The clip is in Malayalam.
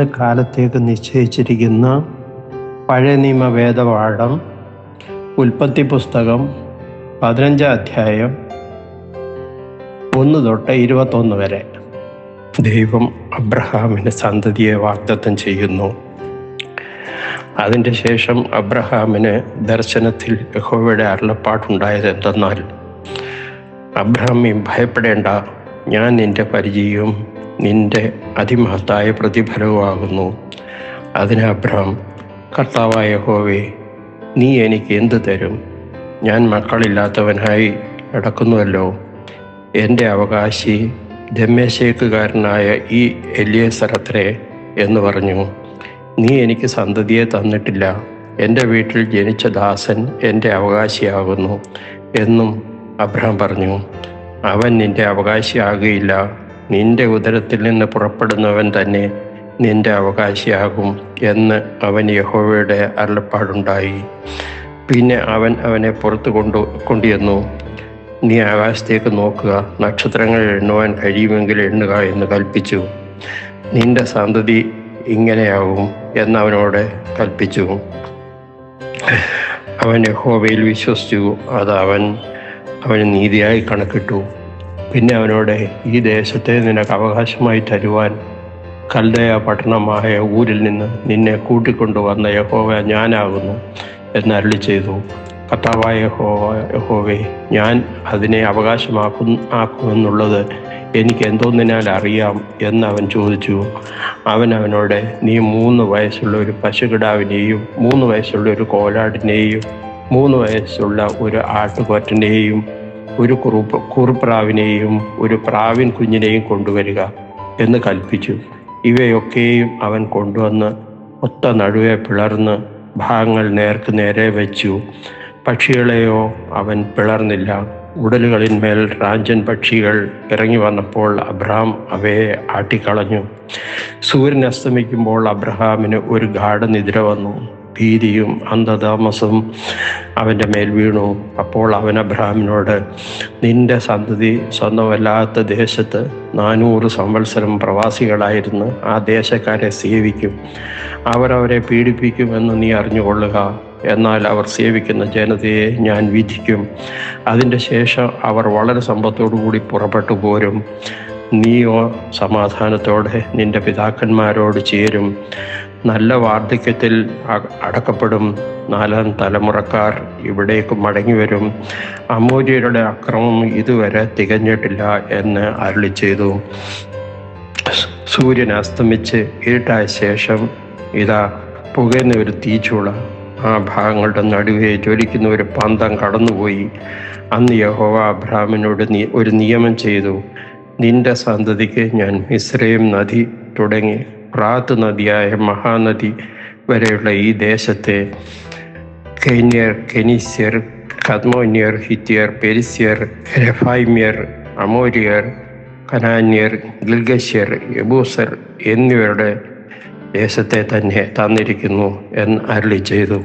ഇന്ന് കാലത്തേക്ക് നിശ്ചയിച്ചിരിക്കുന്ന പഴയ നിയമ വേദപാഠം ഉൽപ്പത്തി പുസ്തകം 15 അധ്യായം 1 തൊട്ട് 21 വരെ. ദൈവം അബ്രഹാമിന് സന്തതിയെ വാഗ്ദത്തം ചെയ്യുന്നു. അതിൻ്റെ ശേഷം അബ്രഹാമിന് ദർശനത്തിൽ യഹോവയുടെ അരുളപ്പാടുണ്ടായത് എന്തെന്നാൽ, അബ്രഹാമേ, ഭയപ്പെടേണ്ട, ഞാൻ നിന്റെ പരിചയവും നിന്റെ അതിമഹത്തായ പ്രതിഫലവുമാകുന്നു. അതിന് അബ്രഹാം, കർത്താവായ യഹോവേ, നീ എനിക്ക് എന്ത് തരും? ഞാൻ മക്കളില്ലാത്തവനായി നടക്കുന്നുവല്ലോ. എൻ്റെ അവകാശി ദമ്മേശേക്കുകാരനായ ഈ എലിയേസറത്രേ എന്ന് പറഞ്ഞു. നീ എനിക്ക് സന്തതിയെ തന്നിട്ടില്ല. എൻ്റെ വീട്ടിൽ ജനിച്ച ദാസൻ എൻ്റെ അവകാശിയാകുന്നു എന്നും അബ്രഹാം പറഞ്ഞു. അവൻ നിന്റെ അവകാശിയാകുകയില്ല. നിന്റെ ഉദരത്തിൽ നിന്ന് പുറപ്പെടുന്നവൻ തന്നെ നിന്റെ അവകാശിയാകും എന്ന് അവൻ യഹോവയുടെ അരുളപ്പാടുണ്ടായി. പിന്നെ അവൻ അവനെ പുറത്ത് കൊണ്ടുവന്നു. നീ ആകാശത്തേക്ക് നോക്കുക, നക്ഷത്രങ്ങൾ എണ്ണുവാൻ കഴിയുമെങ്കിൽ എണ്ണുക എന്ന് കൽപ്പിച്ചു. നിന്റെ സന്തതി ഇങ്ങനെയാകും എന്നവനോട് കൽപ്പിച്ചു. അവൻ യഹോവയിൽ വിശ്വസിച്ചു. അത് അവന് നീതിയായി കണക്കിട്ടു. പിന്നെ അവനോട്, ഈ ദേശത്തെ നിനക്ക് അവകാശമായി തരുവാൻ കൽദയ പട്ടണമായ ഊരിൽ നിന്ന് നിന്നെ കൂട്ടിക്കൊണ്ടുവന്ന യഹോവ ഞാനാകുന്നു എന്നരുളി ചെയ്തു. കർത്താവായ യഹോവേ, ഞാൻ അതിനെ അവകാശമാക്കുമെന്നുള്ളത് എനിക്ക് എന്തോന്നിനാൽ അറിയാം എന്ന് അവൻ ചോദിച്ചു. അവനോട്, നീ 3 വയസ്സുള്ള ഒരു പശുകിടാവിനെയും 3 വയസ്സുള്ള ഒരു കോലാടിനെയും 3 വയസ്സുള്ള ഒരു ആട്ടുകൊറ്റനെയും ഒരു കുറുപ്രാവിനെയും ഒരു പ്രാവിൻ കുഞ്ഞിനെയും കൊണ്ടുവരിക എന്ന് കൽപ്പിച്ചു. ഇവയൊക്കെയും അവൻ കൊണ്ടുവന്ന് ഒത്ത നടുവെ പിളർന്ന് ഭാഗങ്ങൾ നേർക്ക് നേരെ വെച്ചു. പക്ഷികളെയോ അവൻ പിളർന്നില്ല. ഉടലുകളിന്മേൽ റാഞ്ചൻ പക്ഷികൾ ഇറങ്ങി വന്നപ്പോൾ അബ്രഹാം അവയെ ആട്ടിക്കളഞ്ഞു. സൂര്യൻ അസ്തമിക്കുമ്പോൾ അബ്രഹാമിന് ഒരു ഗാഢനിദ്ര വന്നു. ഭീതിയും അന്ധതാമസവും അവൻ്റെ മേൽ വീണു. അപ്പോൾ അവൻ അബ്രഹാമിനോട്, നിന്റെ സന്തതി സ്വന്തമല്ലാത്ത ദേശത്ത് 400 സംവത്സരം പ്രവാസികളായിരുന്നു ആ ദേശക്കാരെ സേവിക്കും. അവരവരെ പീഡിപ്പിക്കുമെന്ന് നീ അറിഞ്ഞുകൊള്ളുക. എന്നാൽ അവർ സേവിക്കുന്ന ജനതയെ ഞാൻ വിധിക്കും. അതിൻ്റെ ശേഷം അവർ വളരെ സമ്പത്തോടുകൂടി പുറപ്പെട്ടു പോരും. നീയോ സമാധാനത്തോടെ നിന്റെ പിതാക്കന്മാരോട് ചേരും. നല്ല വാർദ്ധക്യത്തിൽ അടക്കപ്പെടും. 4ാം തലമുറക്കാർ ഇവിടേക്ക് മടങ്ങി വരും. അമോര്യരുടെ അക്രമം ഇതുവരെ തികഞ്ഞിട്ടില്ല എന്ന് അരുളി ചെയ്തു. സൂര്യൻ അസ്തമിച്ച് ഇരുട്ടായ ശേഷം ഇതാ പുകയുന്ന ഒരു തീച്ചൂള ആ ഭാഗങ്ങളുടെ നടുവെ ജ്വലിക്കുന്ന ഒരു പന്തം കടന്നുപോയി. അന്ന് യഹോവ അബ്രഹാമിനോട് ഒരു നിയമം ചെയ്തു. നിന്റെ സന്തതിക്ക് ഞാൻ മിസ്രയീം നദി തുടങ്ങി ഫ്രാത്ത് നദിയായ മഹാനദി വരെയുള്ള ഈ ദേശത്തെ കേന്യർ, കെനീസ്യർ, കദ്മോന്യർ, ഹിത്യർ, പെരിസ്യർ, രഫായ്മ്യർ, അമോര്യർ, കനാന്യർ, ഗിൽഗശ്യർ, യബൂസർ എന്നിവരുടെ ദേശത്തെ തന്നെ തന്നിരിക്കുന്നു എന്ന് അരുളി ചെയ്തു.